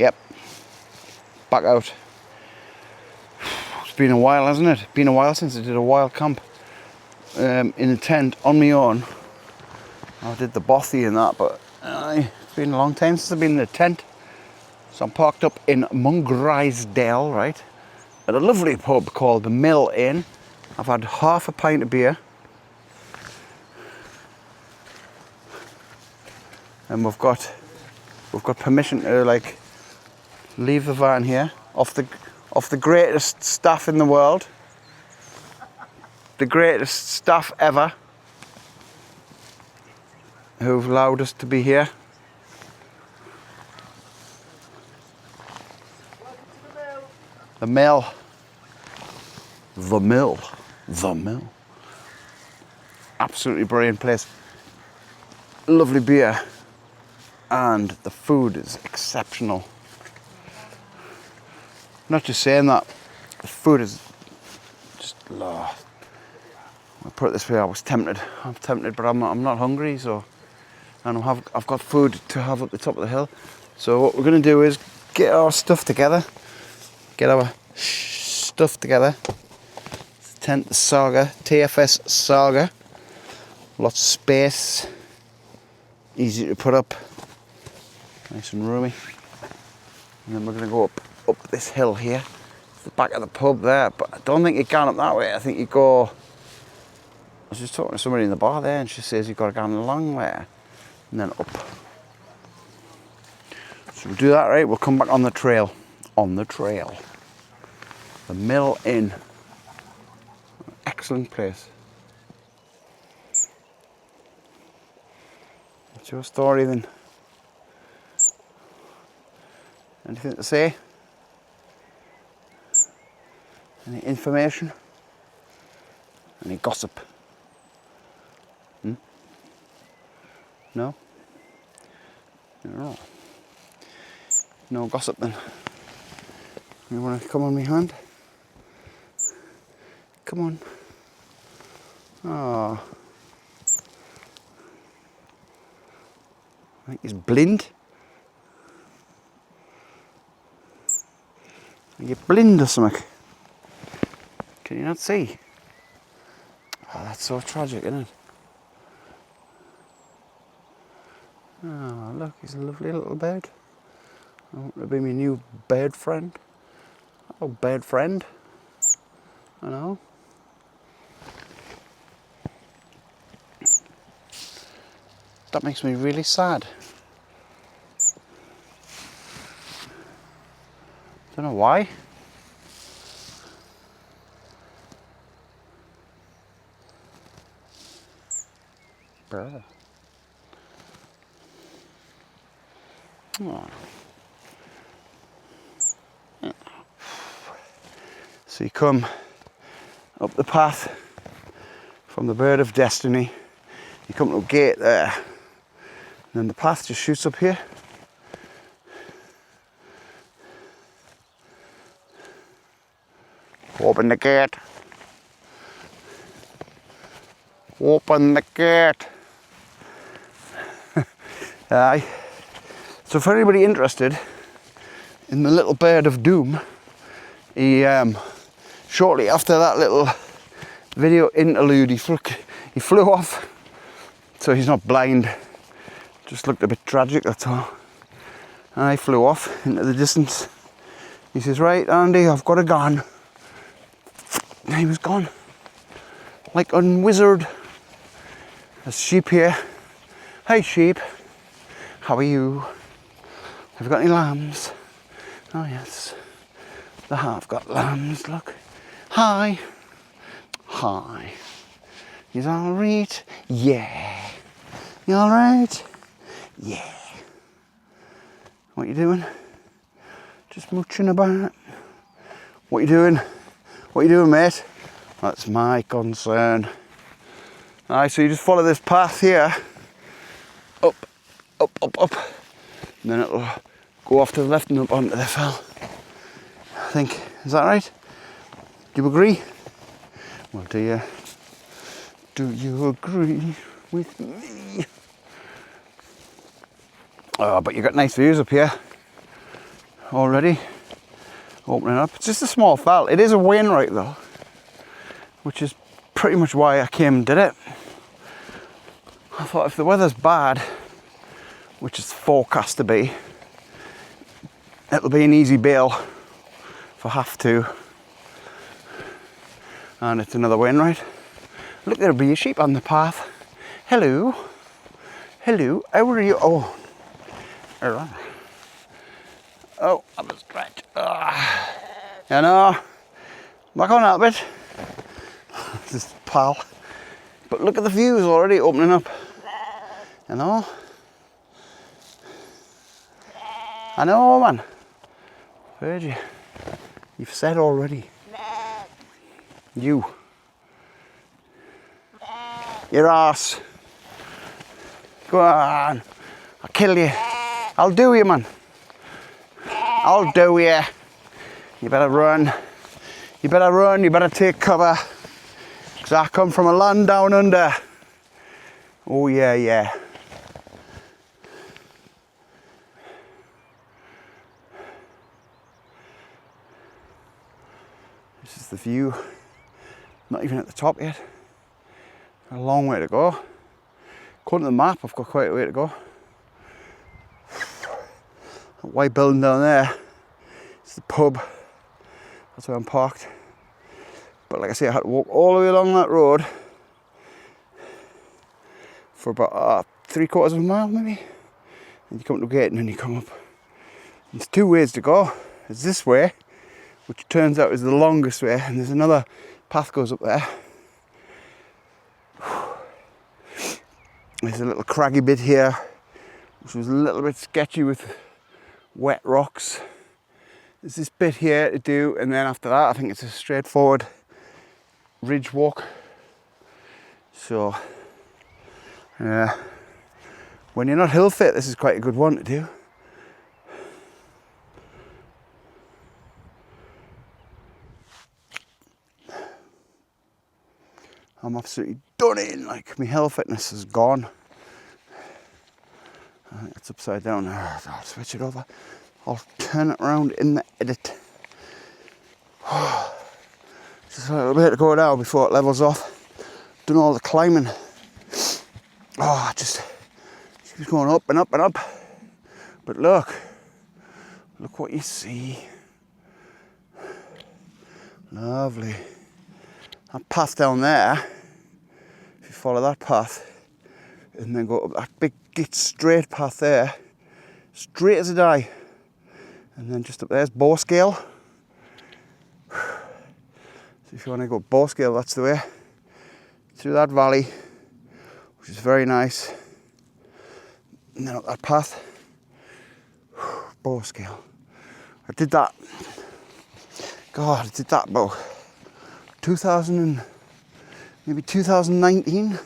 Yep. Back out. It's been a while, hasn't it? Been a while since I did a wild camp in a tent on my own. I did the bothy and that, but it's been a long time since I've been in a tent. So I'm parked up in Mungrisdale, right? At a lovely pub called the Mill Inn. I've had half a pint of beer. And we've got permission to like leave the van here off the greatest staff in the world. The greatest staff ever who've allowed us to be here. The Mill. The Mill. The Mill. Absolutely brilliant place. Lovely beer. And the food is exceptional. Not just saying that, the food is just, I'll put it this way, I was tempted. I'm tempted, but I'm not hungry, so, and I've got food to have up the top of the hill. So what we're gonna do is get our stuff together. Get our stuff together. Tent, the Saga, TFS Saga. Lots of space. Easy to put up. Nice and roomy. And then we're going to go up this hill here. It's the back of the pub there, but I don't think you can up that way. I think you go... I was just talking to somebody in the bar there and she says you've got to go along there and then up. So we'll do that, right? We'll come back on the trail. On the trail. The Mill Inn. Excellent place. What's your story then? Anything to say? Any information? Any gossip? No? No. No gossip then. You want to come on my hand? Come on. Oh. I think he's blind. Are you blind or something? Can you not see? Oh, that's so tragic, isn't it? Oh, look, he's a lovely little bird. I want to be my new bird friend. Oh, bird friend. I know. That makes me really sad. Don't know why. Brr. Oh. So you come up the path from the Bird of Destiny, you come to a gate there, and then the path just shoots up here. Open the gate. Open the gate. Aye. So for anybody interested in the little bird of doom, he shortly after that little video interlude, he flew off. So he's not blind, just looked a bit tragic, that's all. And I flew off into the distance. He says, right Andy, I've got a gun. And he was gone. Like a wizard. There's sheep here. Hey sheep, how are you? Have you got any lambs? Oh yes, they have got lambs, look. Hi. Hi. He's alright? Yeah. You alright? Yeah. What you doing? Just mooching about. What you doing? What you doing, mate? That's my concern. Alright, so you just follow this path here. Up, up, up, up. And then it'll go off to the left and up onto the fell. I think. Is that right? Do you agree? Well, do you agree with me? Oh, but you got nice views up here. already opening up. It's just a small fell. It is a Wainwright though, which is pretty much why I came and did it. I thought if the weather's bad, which is forecast to be, it'll be an easy bail if I have to. And it's another Wainwright. Look, there'll be a sheep on the path. Hello. Hello. How are you? Oh. Oh, I'm a stretch. You know. Back on that bit. This pal. But look at the views already opening up. You know. I know, man. Heard you. You've said already. You. Your ass. Go on. I'll kill you. I'll do you, man. I'll do you. You better run. You better run. You better take cover. Because I come from a land down under. Oh, yeah, yeah. This is the view. Not even at the top yet. A long way to go. According to the map, I've got quite a way to go. That white building down there is the pub. That's where I'm parked. But like I say, I had to walk all the way along that road for about 3/4 of a mile maybe. And you come to the gate and then you come up. There's two ways to go. There's this way, which turns out is the longest way, and there's another path goes up there. There's a little craggy bit here, which was a little bit sketchy with wet rocks. There's this bit here to do, and then after that I think it's a straightforward ridge walk. So yeah, when you're not hill fit, this is quite a good one to do. I'm absolutely done in, like my hill fitness is gone. I think it's upside down. I'll switch it over. I'll turn it around in the edit. Just a little bit to go now before it levels off. Done all the climbing. Oh, it just keeps going up and up and up. But look what you see. Lovely. That path down there, if you follow that path and then go up that big straight path there, straight as a die, and then just up there's bow scale. So if you want to go bow scale, that's the way through that valley, which is very nice, and then up that path. Bow scale. I did that. God, I did that about 2019,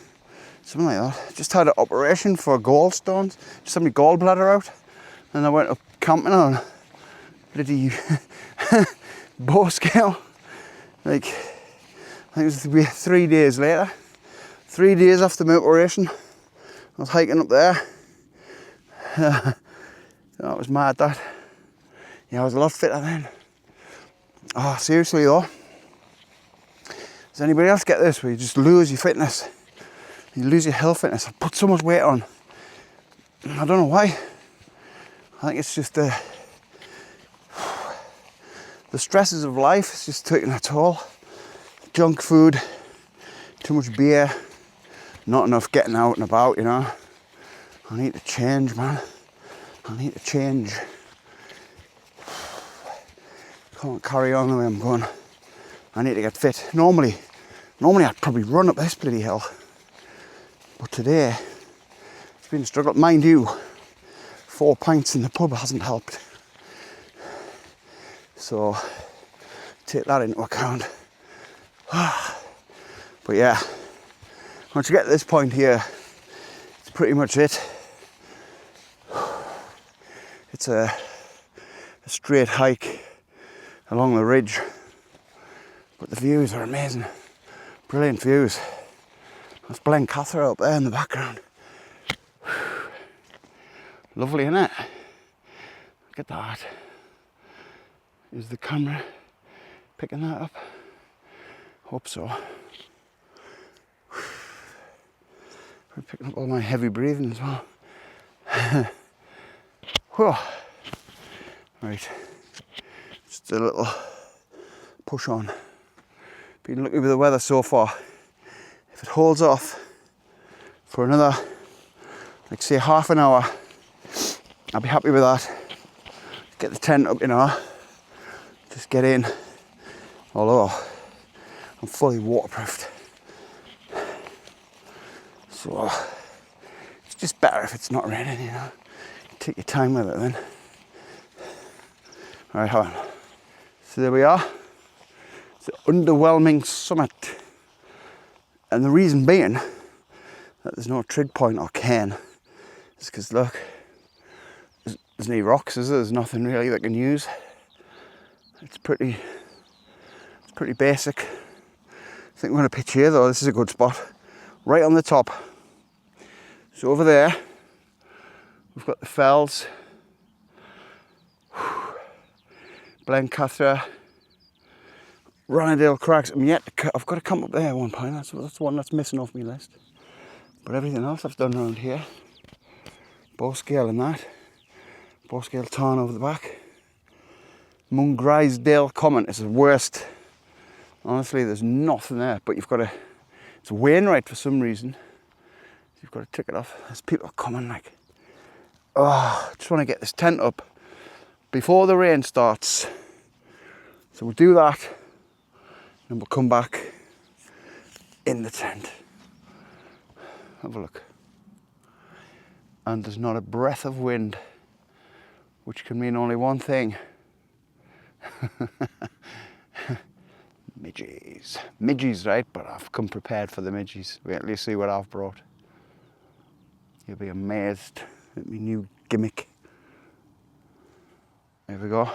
something like that. Just had an operation for gallstones. Just had my gallbladder out, and I went up camping on bloody bow scale. Like, I think it was 3 days later. 3 days after my operation, I was hiking up there. That was mad, that. Yeah, I was a lot fitter then. Oh, seriously though. Does anybody else get this, where you just lose your fitness? You lose your hill fitness. I put so much weight on. I don't know why. I think it's just the stresses of life. It's just taking a toll. Junk food, too much beer, not enough getting out and about, you know. I need to change, man. I need to change. Can't carry on the way I'm going. I need to get fit. Normally I'd probably run up this bloody hill. But today, it's been a struggle. Mind you, 4 pints in the pub hasn't helped. So, take that into account. But yeah, once you get to this point here, it's pretty much it. It's a straight hike along the ridge. But the views are amazing. Brilliant views. That's Blencathra up there in the background. Lovely, isn't it? Look at that. Is the camera picking that up? Hope so. We're picking up all my heavy breathing as well. Whew. Right, just a little push on. Been lucky with the weather so far. If it holds off for another, like say half an hour, I'll be happy with that. Get the tent up, you know, just get in. Although I'm fully waterproofed, so it's just better if it's not raining, you know. Take your time with it then. All right, hold on. So there we are. It's an underwhelming summit, and the reason being that there's no trig point or cairn is because look, there's no rocks, is there? There's nothing really that I can use. It's pretty basic. I think we're going to pitch here though. This is a good spot, right on the top. So over there, we've got the fells, Blencathra, Ranadale Cracks. I've got to come up there at one point. That's the one that's missing off my list. But everything else I've done around here. Bowscale and that. Bowscale tarn over the back. Mungrisdale Common is the worst. Honestly, there's nothing there, but you've got to, it's Wainwright for some reason. You've got to tick it off. There's people coming like, oh, I just want to get this tent up before the rain starts. So we'll do that, and we'll come back in the tent. Have a look. And there's not a breath of wind, which can mean only one thing. Midges. Midges, right? But I've come prepared for the midges. Wait till you see what I've brought. You'll be amazed at my new gimmick. There we go.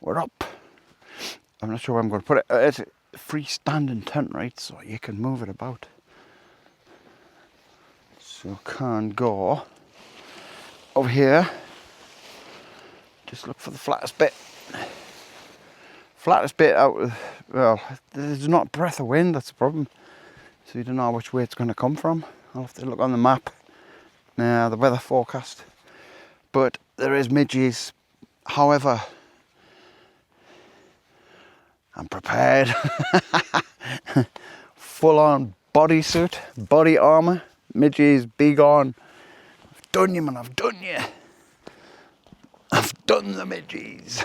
We're up. I'm not sure where I'm going to put it. It's a freestanding tent, right? So you can move it about. So can go over here. Just look for the flattest bit. Flattest bit out of, well, there's not a breath of wind, that's the problem. So you don't know which way it's going to come from. I'll have to look on the map. Now, the weather forecast. But there is midges. However, I'm prepared. Full on bodysuit, body armour, midges, be gone. I've done you, man, I've done you. I've done the midges.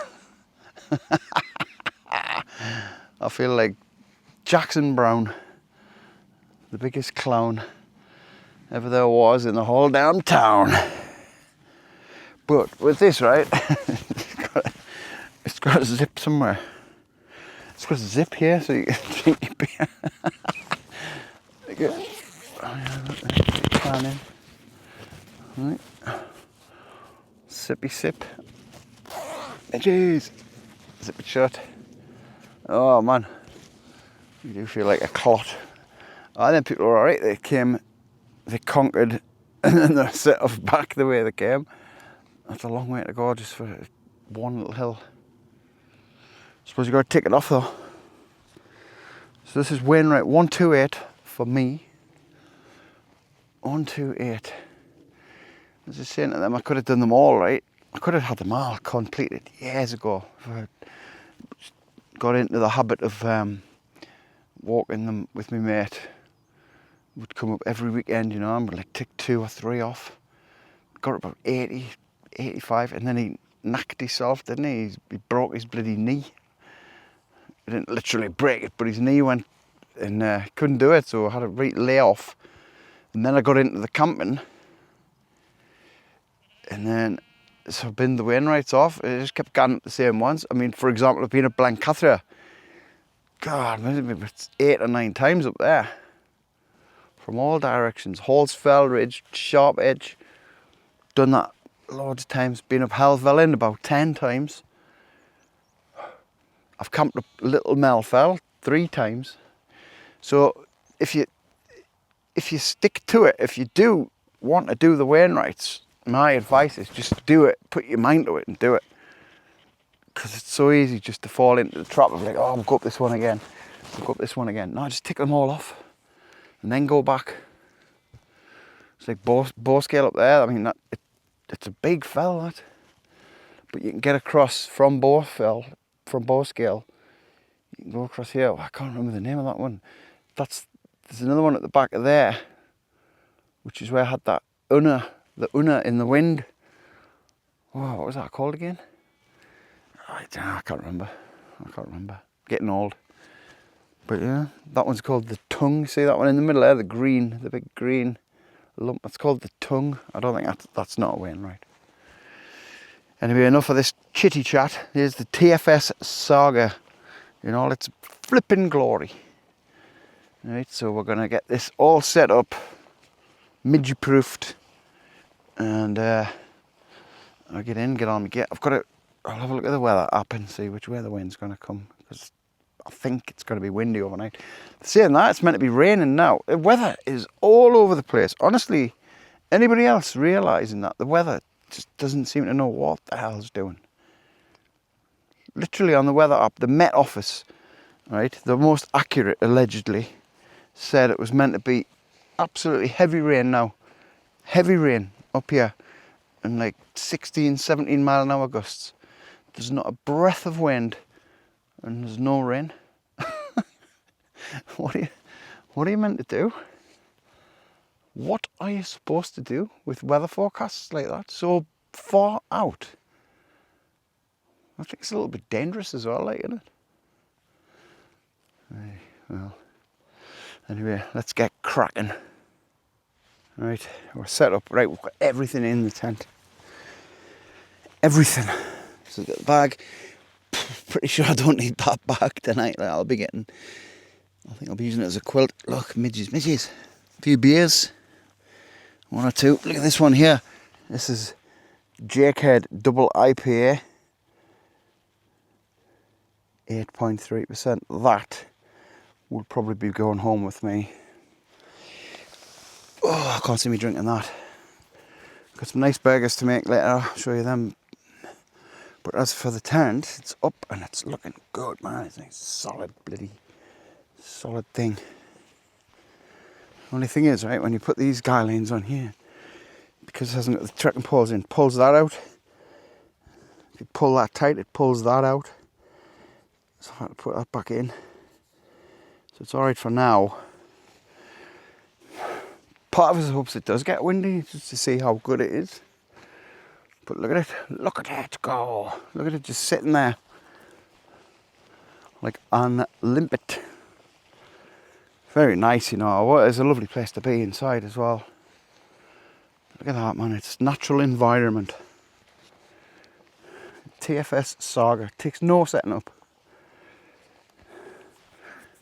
I feel like Jackson Brown, the biggest clown ever there was in the whole damn town. But with this, right, it's got a zip somewhere. It's got a zip here so you can drink your beer. Okay. Pan in. Right. Sippy sip. Jeez. Zip it shut. Oh man, you do feel like a clot. I think people were alright. They came, they conquered, and then they set off back the way they came. That's a long way to go just for one little hill. Suppose you got to tick it off though. So this is Wainwright 128 for me. 128. I was just saying to them, I could have done them all, right? I could have had them all completed years ago. If I got into the habit of walking them with my mate. Would come up every weekend, you know, and would like tick 2 or 3 off. Got about 80, 85, and then he knocked himself, didn't he? He broke his bloody knee. He didn't literally break it, but his knee went and couldn't do it, so I had to lay off. And then I got into the camping, and then so I've been the Wainwrights off. I just kept going at the same ones. I mean, for example, I've been at Blencathra. God, maybe it's 8 or 9 times up there. From all directions. Halsfell Ridge, Sharp Edge. Done that loads of times. Been up Helvellyn about 10 times. I've camped up Little Melfell 3 times. So if you stick to it, if you do want to do the Wainwrights, my advice is just do it. Put your mind to it and do it. because it's so easy just to fall into the trap of like, oh, I'll go up this one again, I'll go up this one again. No, just tick them all off and then go back. It's like bow scale up there. I mean, it's a big fell, that. But you can get across from bow scale. You can go across here. Oh, I can't remember the name of that one. There's another one at the back of there, which is where I had that the unna in the wind. Oh, what was that called again? I can't remember. Getting old. But yeah, that one's called the tongue. See that one in the middle there, the big green lump? That's called the tongue. I don't think that's not a Wainwright. Anyway, enough of this chitty chat. Here's the TFS Saga in all its flipping glory. Right, so we're gonna get this all set up, midgie proofed, and I'll get in, get on my gear. I'll have a look at the weather app and see which way the wind's gonna come, because I think it's gonna be windy overnight. Saying that, it's meant to be raining now. The weather is all over the place. Honestly, anybody else realising that? The weather just doesn't seem to know what the hell it's doing. Literally on the weather app, the Met Office, right, the most accurate allegedly, said it was meant to be absolutely heavy rain now. Heavy rain up here and like 16, 17 mile an hour gusts. There's not a breath of wind and there's no rain. What are you meant to do? What are you supposed to do with weather forecasts like that so far out? I think it's a little bit dangerous as well, like, isn't it? Right, well, anyway, let's get cracking. Right, we're set up. Right, we've got everything in the tent. Everything. So we've got the bag. Pretty sure I don't need that bag tonight. Like, I think I'll be using it as a quilt. Look, midges. A few beers. One or two. Look at this one here. This is Jakehead Double IPA. 8.3%. That would probably be going home with me. Oh, I can't see me drinking that. Got some nice burgers to make later. I'll show you them. But as for the tent, it's up and it's looking good, man. It's a nice, solid thing. Only thing is, right, when you put these guy lanes on here, because it hasn't got the trekking poles in, pulls that out. If you pull that tight, it pulls that out. So I have to put that back in. So it's alright for now. Part of us hopes it does get windy, just to see how good it is. But look at it. Look at it go. Look at it just sitting there. Like on limpet. Very nice, you know. It's a lovely place to be inside as well. Look at that, man. It's natural environment. TFS Saga. Takes no setting up.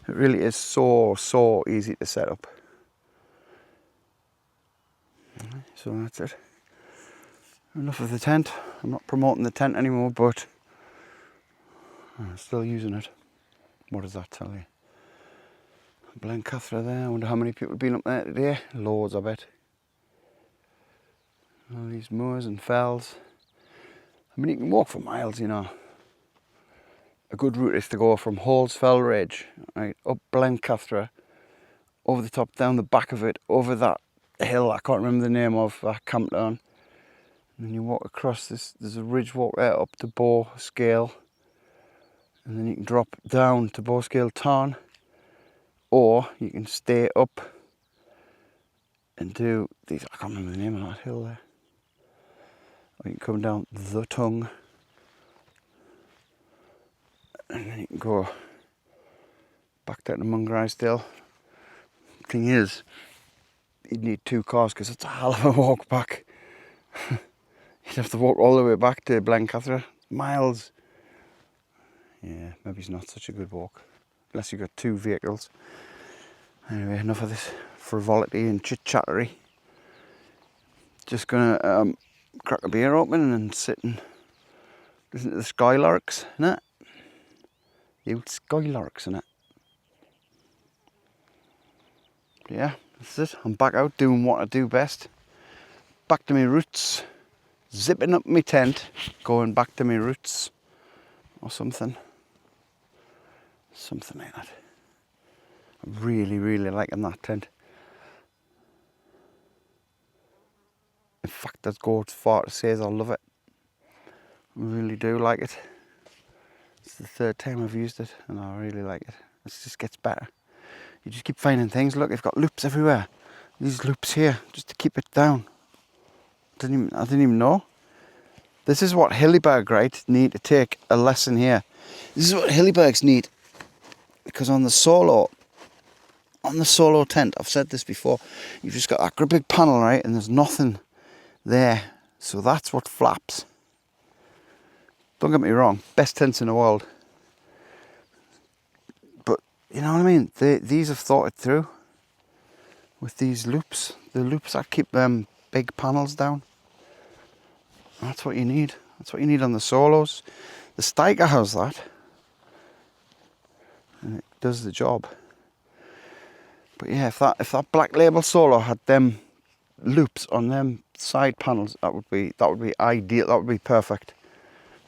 It really is so easy to set up. So that's it. Enough of the tent. I'm not promoting the tent anymore, but I'm still using it. What does that tell you? Blencathra there. I wonder how many people have been up there today. Loads, I bet. All these moors and fells. I mean, you can walk for miles, you know. A good route is to go from Hall's Fell Ridge, right, up Blencathra, over the top, down the back of it, over that hill I can't remember the name of, I camped on. And then you walk across this, there's a ridge walk there up to Bow Scale. And then you can drop down to Bow Scale Tarn. Or you can stay up and do these, I can't remember the name of that hill there. Or you can come down the Tongue. And then you can go back down to Mungraisdale. Thing is, you'd need 2 cars because it's a hell of a walk back. You'd have to walk all the way back to Blencathra. Miles. Yeah, maybe it's not such a good walk. Unless you've got 2 vehicles. Anyway, enough of this frivolity and chit-chattery. Just gonna crack a beer open and sit and listen to the skylarks, innit? The old skylarks, innit? Yeah, that's it. I'm back out doing what I do best. Back to my roots. Zipping up my tent, going back to my roots. or something. Something like that. I'm really, really liking that tent. In fact, I'd go as far to say as I love it. I really do like it. It's the third time I've used it and I really like it. It just gets better. You just keep finding things. Look, I've got loops everywhere. These loops here, just to keep it down. I didn't even know. This is what Hillyberg, right, need to take a lesson here. This is what Hillybergs need. Because on the solo tent, I've said this before, you've just got that great big panel, right, and there's nothing there. So that's what flaps. Don't get me wrong, best tents in the world. But, you know what I mean? These have thought it through. With these loops. The loops that keep them big panels down. That's what you need. That's what you need on the solos. The Saga has that. And it does the job. But yeah, if that Black Label solo had them loops on them side panels, that would be ideal. That would be perfect.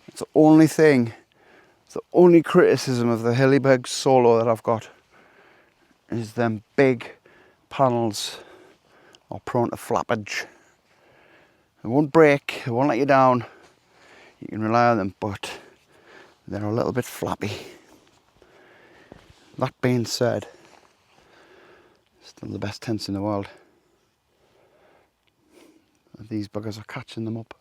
It's the only thing, it's the only criticism of the Hillyberg solo that I've got is them big panels are prone to flappage. They won't break, they won't let you down. You can rely on them, but they're a little bit flappy. That being said, still the best tents in the world. These buggers are catching them up.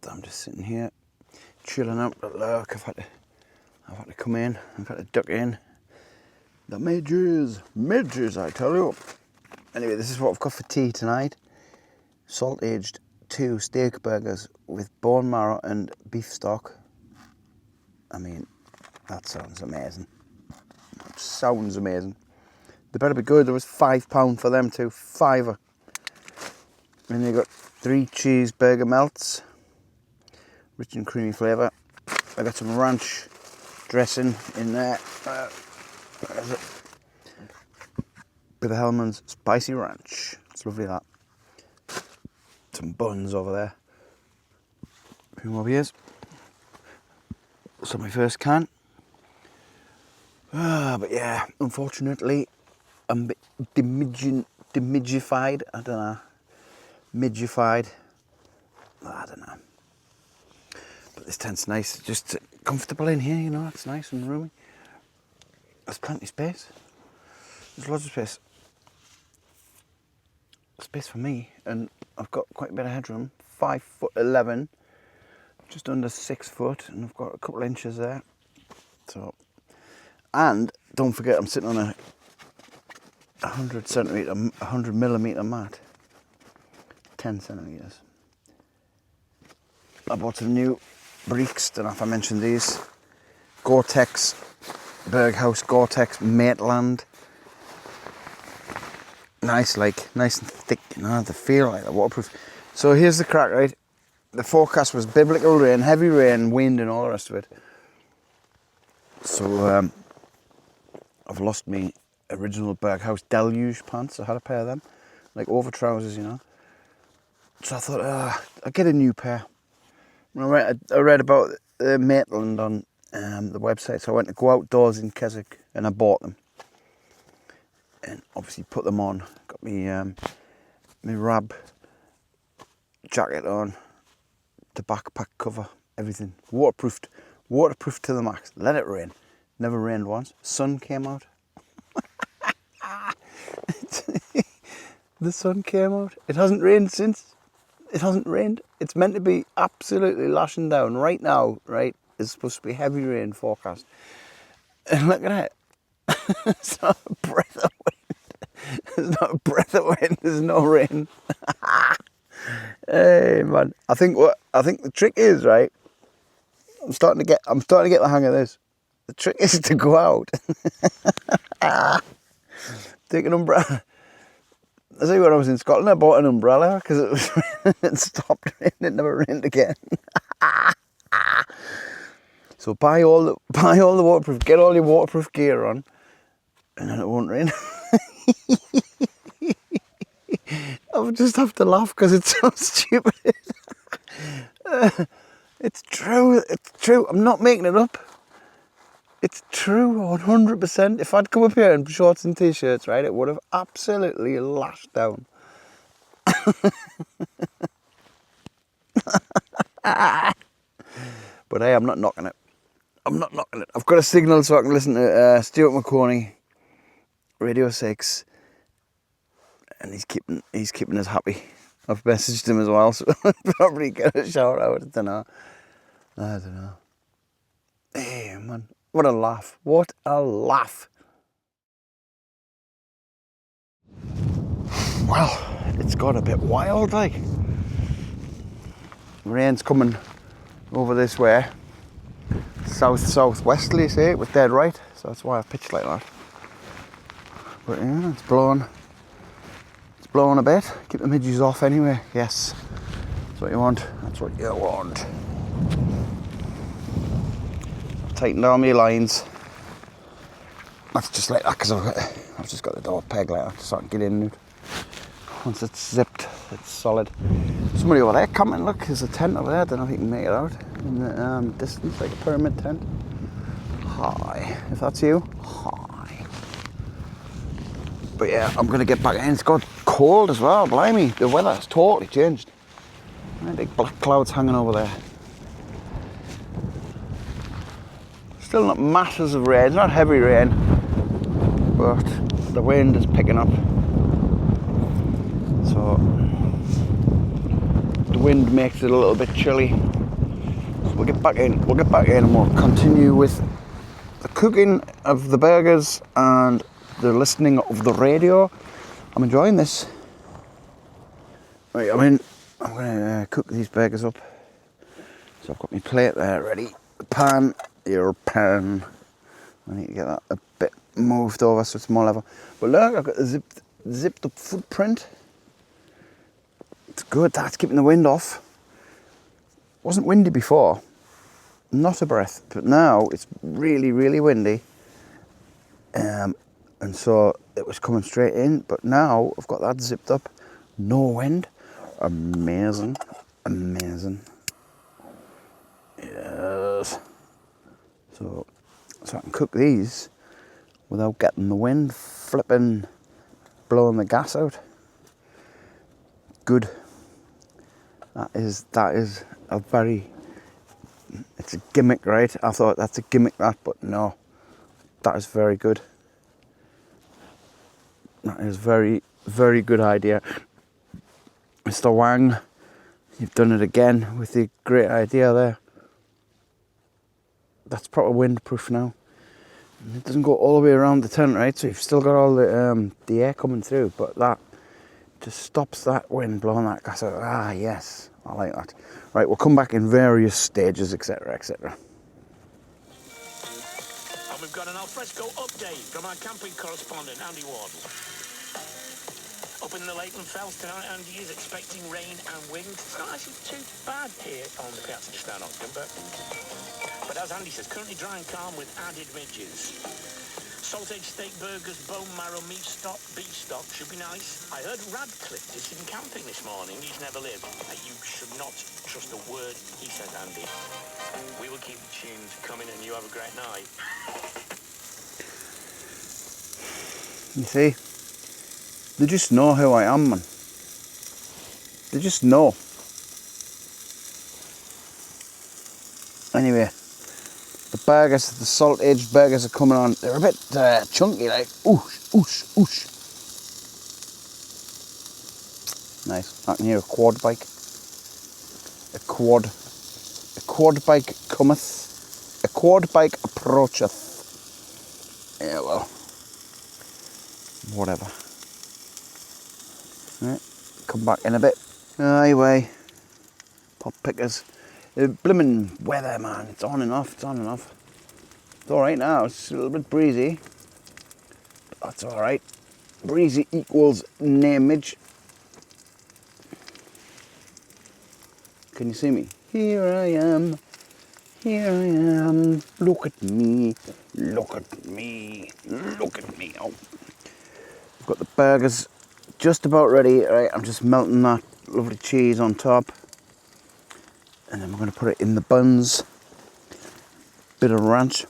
I'm just sitting here, chilling out. But look, I've had to come in. I've had to duck in. The midges, I tell you. Anyway, this is what I've got for tea tonight. Salt aged 2 steak burgers with bone marrow and beef stock. I mean, that sounds amazing. That sounds amazing. They better be good. There was £5 for them too, £5. And you got 3 cheeseburger melts, rich and creamy flavour. I got some ranch dressing in there. Bit of Hellman's spicy ranch. It's lovely, that. Some buns over there. A few more beers. So my first can. But yeah, unfortunately, I'm a bit demigified. I don't know. Midgified. I don't know. But this tent's nice. Just comfortable in here, you know. It's nice and roomy. There's plenty of space. There's lots of space. Space for me, and I've got quite a bit of headroom. 5'11", just under 6 foot, and I've got a couple of inches there. So, and don't forget, I'm sitting on a 100mm mat, 10 centimeters. I bought some new breeks. Don't know if I mentioned these. Gore-Tex Berghaus Gore-Tex Maitland. Nice and thick, you know, the feel like the waterproof. So here's the crack, right? The forecast was biblical rain, heavy rain, wind and all the rest of it. So I've lost me original Berghaus Deluge pants. I had a pair of them, like over trousers, you know. So I thought, I'll get a new pair. I read about Maitland on the website, so I went to Go Outdoors in Keswick and I bought them. And obviously put them on. Got me my Rab jacket on, the backpack cover, everything. Waterproofed to the max. Let it rain. Never rained once. Sun came out. The sun came out. It hasn't rained since. It hasn't rained. It's meant to be absolutely lashing down right now, right? It's supposed to be heavy rain forecast. And look at it. It's not a breath of wind. There's not a breath of wind. There's no rain. Hey man, I think the trick is, right. I'm starting to get the hang of this. The trick is to go out. Take an umbrella. I see when I was in Scotland, I bought an umbrella because it was it stopped raining. It never rained again. So buy all the waterproof. Get all your waterproof gear on, and then it won't rain. I would just have to laugh because it's so stupid. It's true, it's true. I'm not making it up. It's true, 100%. If I'd come up here in shorts and t-shirts, right, it would have absolutely lashed down. But hey, I'm not knocking it. I'm not knocking it. I've got a signal so I can listen to Stuart McConey, Radio 6, and he's keeping us happy. I've messaged him as well, so I'll probably get a shout out. I don't know. Hey, man, what a laugh. What a laugh. Well, it's got a bit wild, like. Rain's coming over this way. South-southwesterly, see, it was dead right. So that's why I've pitched like that. But yeah, it's blowing a bit. Keep the midges off anyway. Yes, that's what you want. That's what you want. I've tightened down my lines. That's just like that because I've just got the door peg like that so I can get in. Once it's zipped, it's solid. Somebody over there coming. Look, there's a tent over there. I don't know if you can make it out in the distance, like a pyramid tent. Hi, if that's you. Hi. But yeah, I'm gonna get back in. It's got cold as well. Blimey, the weather's totally changed. Big black clouds hanging over there. Still not masses of rain. It's not heavy rain, but the wind is picking up. So the wind makes it a little bit chilly. So we'll get back in and we'll continue with the cooking of the burgers and the listening of the radio. I'm enjoying this. Right, I'm gonna cook these burgers up. So I've got my plate there ready. The pan, your pan. I need to get that a bit moved over so it's more level. But look, I've got the zipped up footprint. It's good, that's keeping the wind off. Wasn't windy before, not a breath, but now it's really, really windy. And so it was coming straight in, but now I've got that zipped up, no wind. Amazing, amazing. Yes. So I can cook these without getting the wind flipping, blowing the gas out. Good. That is a very, it's a gimmick, right? I thought that's a gimmick, that, but no, that is very good. That is very, very good idea. Mr. Wang, you've done it again with the great idea there. That's proper windproof now. And it doesn't go all the way around the tent, right? So you've still got all the air coming through, but that just stops that wind blowing that gas out. Ah, yes, I like that. Right, we'll come back in various stages, etc., etc. And we've got an alfresco update from our camping correspondent, Andy Wardle. Up in the Lakeland Fells tonight, Andy is expecting rain and wind. It's not actually too bad here on the Piazza just down Oxford, but as Andy says, currently dry and calm with added midges. Sausage, steak, burgers, bone marrow, meat stock, beef stock should be nice. I heard Radcliffe is in camping this morning. He's never lived. You should not trust a word he says, Andy. We will keep the tunes coming and you have a great night. You see, they just know who I am, man. They just know. Anyway. The burgers, the salt-aged burgers are coming on. They're a bit chunky, like oosh, oosh, oosh. Nice. I can hear a quad bike. A quad bike cometh. A quad bike approacheth. Yeah, well, whatever. Right, come back in a bit. Anyway, pop pickers. The blimmin' weather, man, it's on and off, it's on and off. It's alright now, it's a little bit breezy, but that's alright. Breezy equals namage. Can you see me? Here I am, look at me, look at me, look at me. Oh. I've got the burgers just about ready, right, I'm just melting that lovely cheese on top. And then we're going to put it in the buns. Bit of ranch.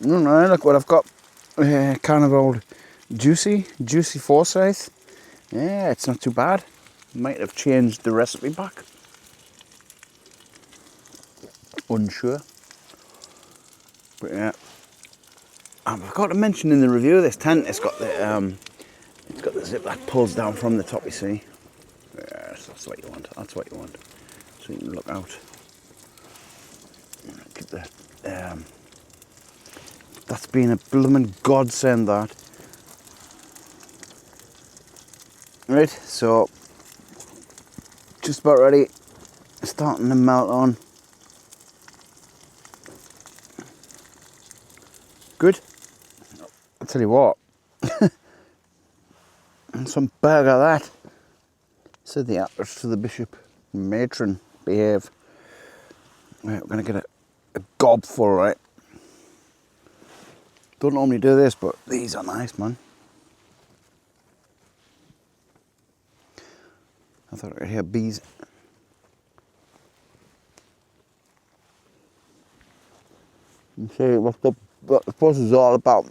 No, look what I've got. Kind of old juicy Forsyth. Yeah, it's not too bad. Might have changed the recipe back. Unsure. But yeah. I forgot to mention in the review of this tent, it's got the zip that pulls down from the top, you see. Yes, that's what you want. That's what you want. So you can look out. Get the that's been a blooming godsend, that. Right, so just about ready. Starting to melt on. Good. I'll tell you what. And some burger that. Said the actress to the bishop. Matron, behave. Right, we're gonna get a gob full, right? Don't normally do this, but these are nice, man. I thought I could hear bees. You see what the fuss is all about.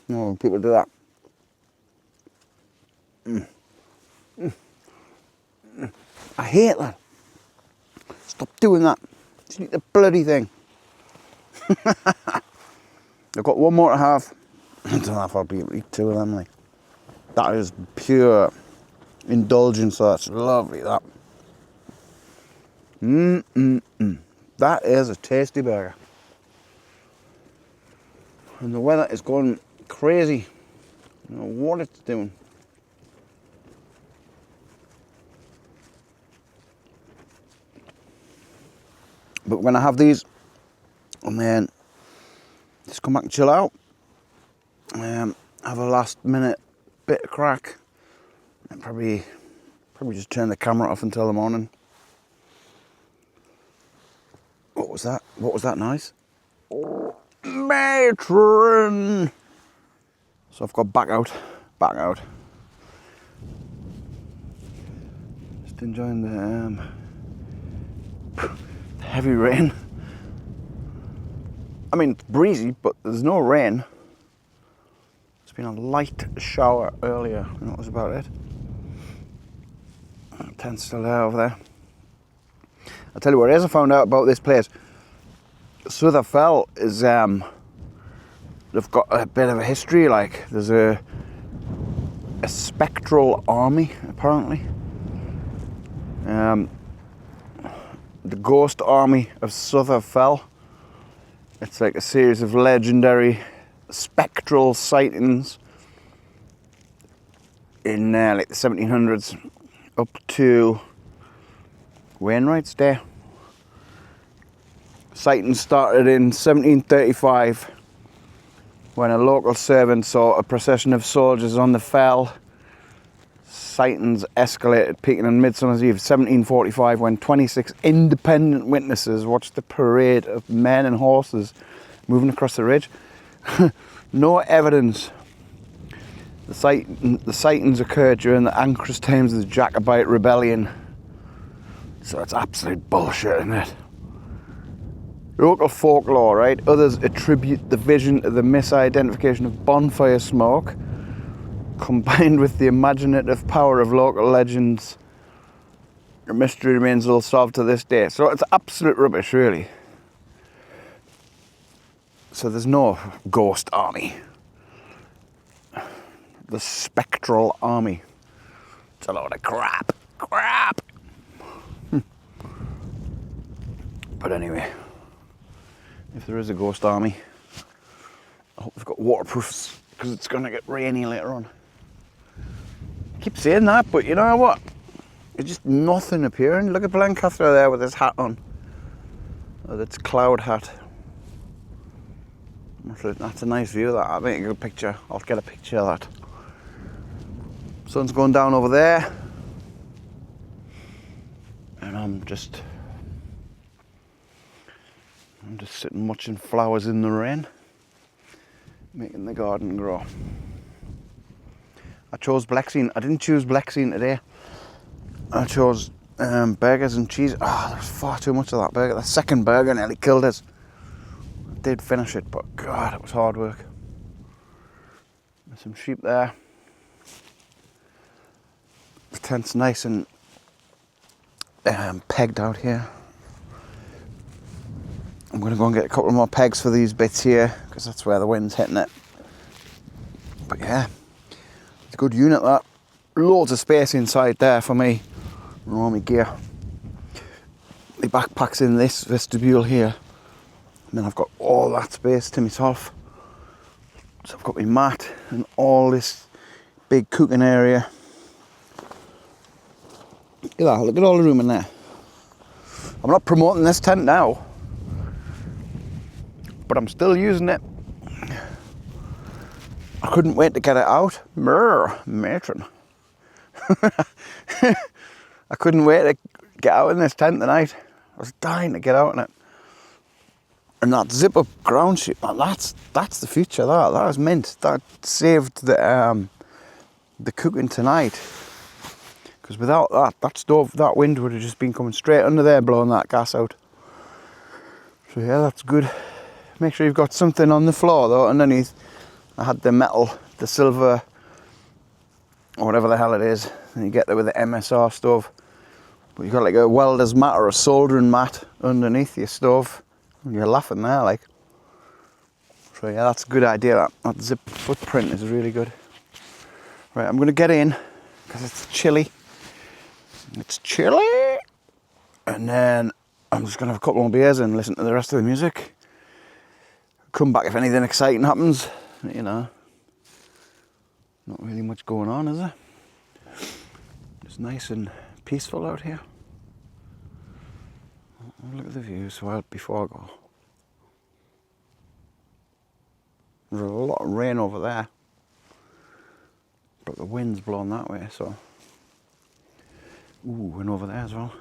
You know, when people do that. I hate that. Stop doing that. Just eat the bloody thing. I've got one more to have. I don't know if I'll be able to eat two of them. Like, that is pure indulgence. So that's lovely. That. That is a tasty burger. And the weather is going crazy. I don't know what it's doing. But we're going to have these and then just come back and chill out. Have a last minute bit of crack and probably just turn the camera off until the morning. What was that? What was that noise? Oh, matron! So I've got back out. Just enjoying the heavy rain. I mean, it's breezy, but there's no rain. It's been a light shower earlier, and that was about it. The tent's still there over there. I'll tell you what it is I found out about this place. Souther Fell is, they've got a bit of a history, like, there's a spectral army, apparently. The Ghost Army of Souther Fell. It's like a series of legendary spectral sightings in like the 1700s up to Wainwright's day. Sightings started in 1735 when a local servant saw a procession of soldiers on the fell. Sightings escalated, peaking on Midsummer's Eve 1745 when 26 independent witnesses watched the parade of men and horses moving across the ridge. No evidence. The sightings occurred during the anxious times of the Jacobite rebellion. So it's absolute bullshit, isn't it? Local folklore, right? Others attribute the vision to the misidentification of bonfire smoke combined with the imaginative power of local legends. The mystery remains unsolved to this day. So it's absolute rubbish, really. So there's no ghost army. The spectral army. It's a load of crap. But anyway, if there is a ghost army, I hope they've got waterproofs because it's going to get rainy later on. I keep saying that, but you know what? It's just nothing appearing. Look at Blancaster there with his hat on. With its cloud hat. That's a nice view of that. I'll make a good picture. I'll get a picture of that. Sun's going down over there. And I'm just I'm just sitting watching flowers in the rain, making the garden grow. I chose Blackseed. I didn't choose Blackseed today. I chose burgers and cheese. Oh, there was far too much of that burger. The second burger nearly killed us. I did finish it, but God, it was hard work. There's some sheep there. The tent's nice and pegged out here. I'm going to go and get a couple more pegs for these bits here, because that's where the wind's hitting it. But yeah, it's a good unit, that. Loads of space inside there for me and all my gear. My backpack's in this vestibule here, and then I've got all that space to myself. So I've got my mat and all this big cooking area. Look at that, look at all the room in there. I'm not promoting this tent now, but I'm still using it. I couldn't wait to get it out. Matron. I couldn't wait to get out in this tent tonight. I was dying to get out in it. And that zip up ground sheet, man, that's the future. That was mint. That saved the cooking tonight. Because without that stove, that wind would have just been coming straight under there, blowing that gas out. So yeah, that's good. Make sure you've got something on the floor though underneath. I had the metal, the silver, or whatever the hell it is, and you get there with the MSR stove. But you've got like a welder's mat or a soldering mat underneath your stove. You're laughing there, like. So yeah, that's a good idea. That zip footprint is really good. Right, I'm gonna get in because it's chilly. It's chilly, and then I'm just gonna have a couple more beers and listen to the rest of the music. Come back if anything exciting happens. You know, not really much going on, is there? It's nice and peaceful out here. I'll look at the views before I go. There's a lot of rain over there, but the wind's blowing that way, so. Ooh, and over there as well.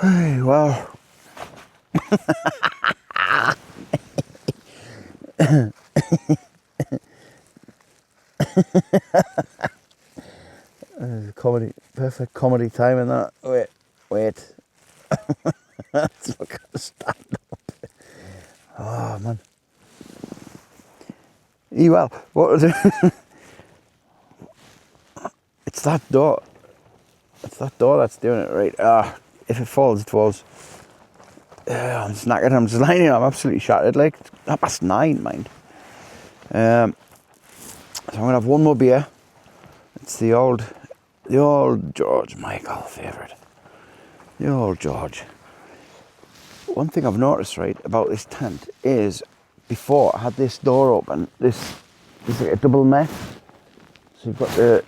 Hey, well. Comedy, perfect comedy timing that. Wait. Let's look at the stand up. Oh man. Well, what was it? It's that door. It's that door that's doing it, right? If it falls, it falls. I'm just knackered. I'm just lying here. I'm absolutely shattered. Like, it's 9:30, mind. So I'm gonna have one more beer. It's the old George Michael favourite. The old George. One thing I've noticed, right, about this tent is, before I had this door open, this is like a double mesh. So you've got the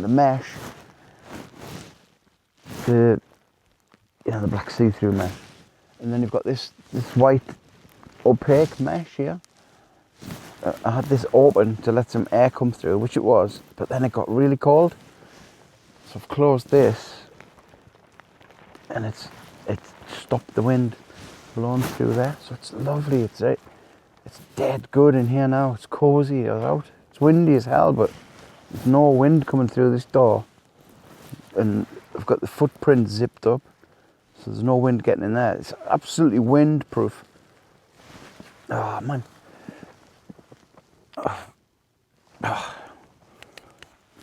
mesh, the black see-through mesh, and then you've got this white opaque mesh here. I had this open to let some air come through, which it was, but then it got really cold. So I've closed this, and it's stopped the wind blowing through there. So it's lovely. It's dead good in here now. It's cozy out. It's windy as hell, but there's no wind coming through this door. And I've got the footprint zipped up, so there's no wind getting in there. It's absolutely windproof. Oh man.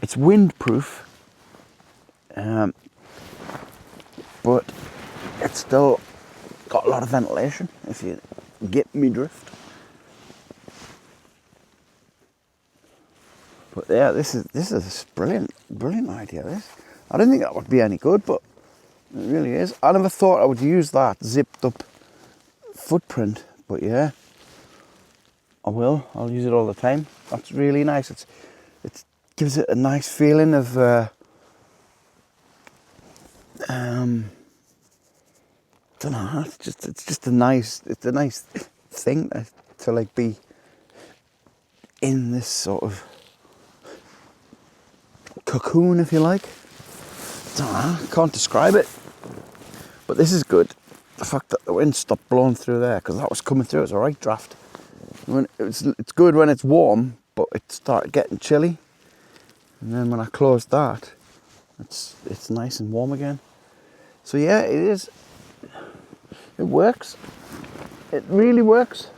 It's windproof, but it's still got a lot of ventilation, if you get me drift. But yeah, this is a brilliant idea. This, I didn't think that would be any good, but it really is. I never thought I would use that zipped up footprint, but yeah, I will. I'll use it all the time. That's really nice. It gives it a nice feeling of I don't know. It's a nice thing to like be in this sort of cocoon, if you like. Don't know, can't describe it. But this is good. The fact that the wind stopped blowing through there, because that was coming through, it's a right draft. It's good when it's warm, but it started getting chilly. And then when I closed that, it's nice and warm again. So yeah, it is. It works. It really works.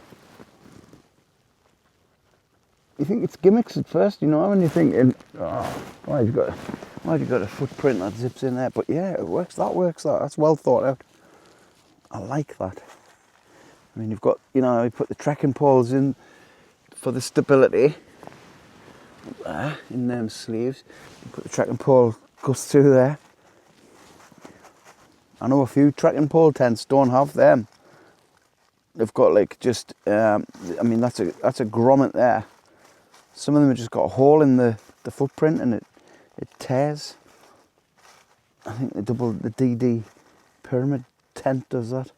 You think it's gimmicks at first, you know, when you're thinking, oh, why have you got a footprint that zips in there? But yeah, it works. That's well thought out. I like that. I mean, you've got, you know, you put the trekking poles in for the stability there in them sleeves. You put the trekking pole, goes through there. I know a few trekking pole tents don't have them. They've got like just, I mean, that's a grommet there. Some of them have just got a hole in the footprint and it tears. I think the DD pyramid tent does that.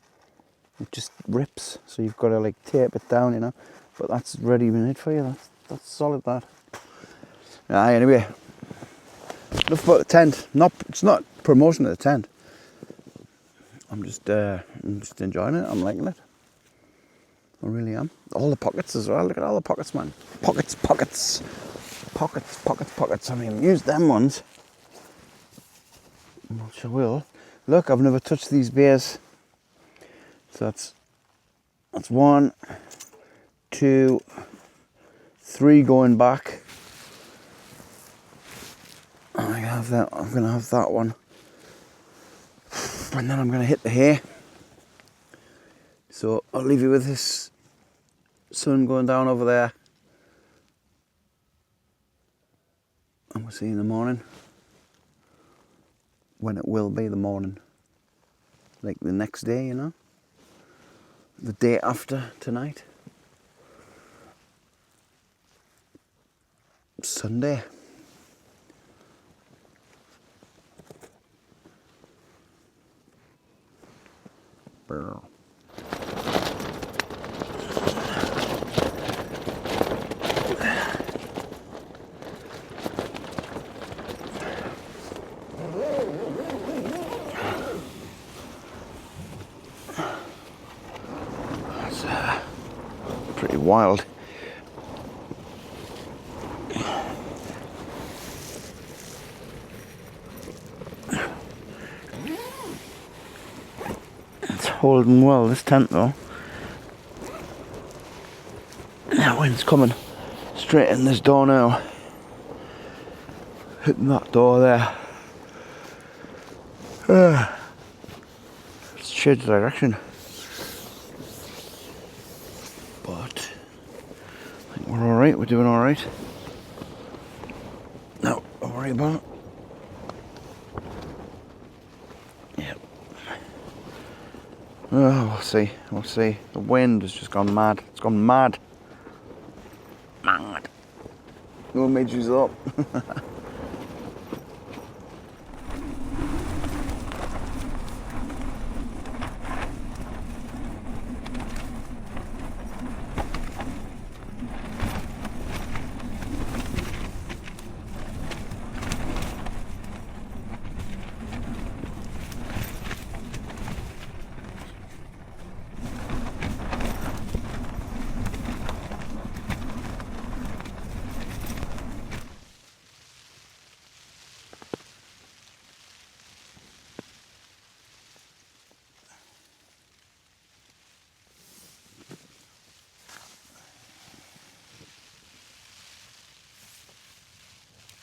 It just rips, so you've got to like tape it down, you know. But that's ready made for you. That's solid. That. Anyway, enough about the tent. It's not promotion of the tent. I'm just enjoying it. I'm liking it. I really am. All the pockets as well. Look at all the pockets, man. Pockets. I mean, use them ones. Which I will. Look, I've never touched these beers. So that's 1, 2, 3 going back. I'm gonna have that one. And then I'm gonna hit the hay. So I'll leave you with this sun going down over there. And we'll see you in the morning. When it will be the morning. Like the next day, you know? The day after tonight. Sunday. Brr. Pretty wild. It's holding well, this tent though. That wind's coming straight in this door now. Hitting that door there. It's changed direction. But I think we're alright, we're doing alright. No, don't worry about it. Yep. Oh, we'll see. The wind has just gone mad. It's gone mad. Mad. No majors up.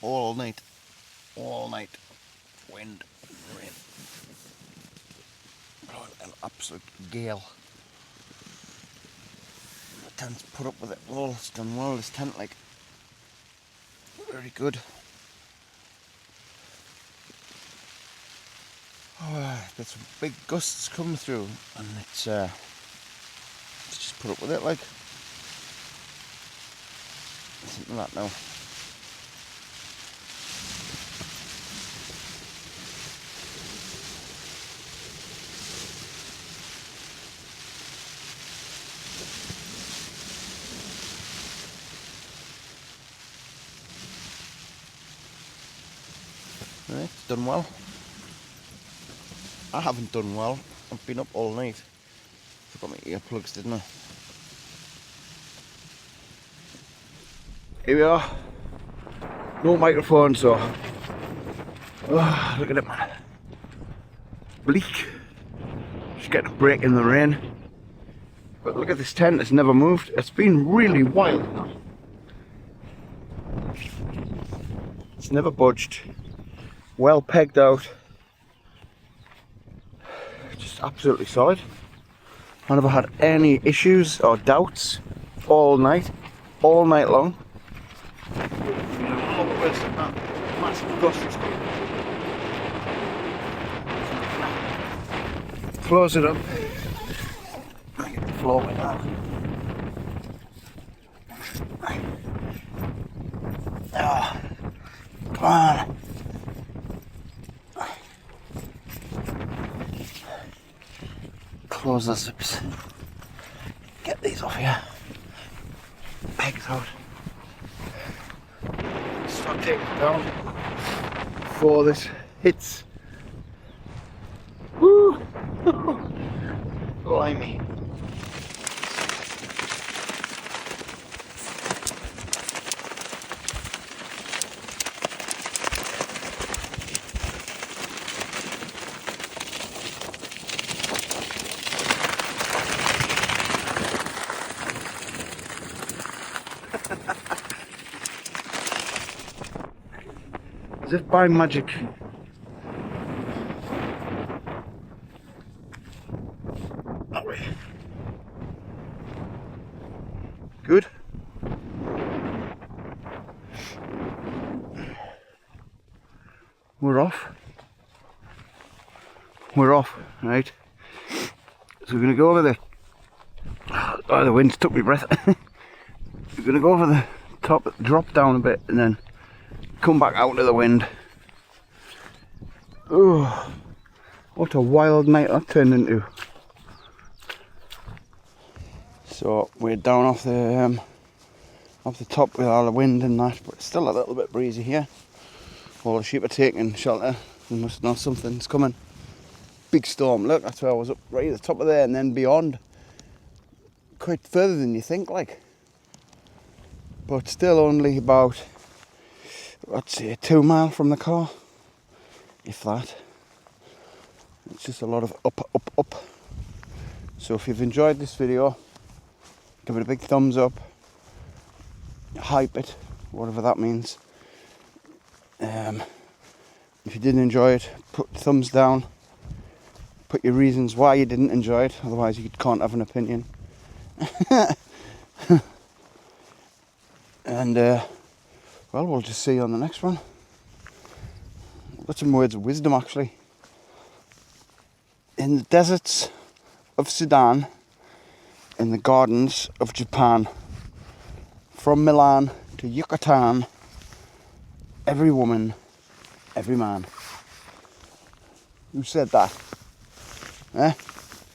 All night, wind, rain, an absolute gale. The tent's put up with it all, it's done well, this tent, like, very good. Oh, got some big gusts coming through, and it's just put up with it, like, something like that now. Right, it's done well. I haven't done well. I've been up all night. Forgot my earplugs, didn't I? Here we are. No microphone, so oh, look at it, man. Bleak. Just getting a break in the rain. But look at this tent, it's never moved. It's been really wild now. It's never budged. Well pegged out. Just absolutely solid. I never had any issues or doubts all night long. Massive gust is coming. Close it up. Get the floor wet out. Oh, come on. Close the zips. Get these off here. Pegs out. Start taking it down before this hits. Woo! Blimey. As if by magic. That way. Good. We're off. We're off, right? So we're gonna go over the. Oh, the wind took me breath. We're gonna go over the top, drop down a bit, and then come back out of the wind. Oh, what a wild night that turned into. So we're down off the top with all the wind and that, but it's still a little bit breezy here. All the sheep are taking shelter. They must know something's coming. Big storm. Look, that's where I was up right at the top of there, and then beyond. Quite further than you think, like. But still only about, I'd say, 2 miles from the car, if that. It's just a lot of up. So if you've enjoyed this video, give it a big thumbs up, hype it, whatever that means. If you didn't enjoy it, put thumbs down, put your reasons why you didn't enjoy it, otherwise you can't have an opinion. And well, we'll just see you on the next one. I've got some words of wisdom, actually. In the deserts of Sudan, in the gardens of Japan, from Milan to Yucatan, every woman, every man. Who said that? Eh?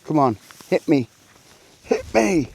Come on, hit me. Hit me!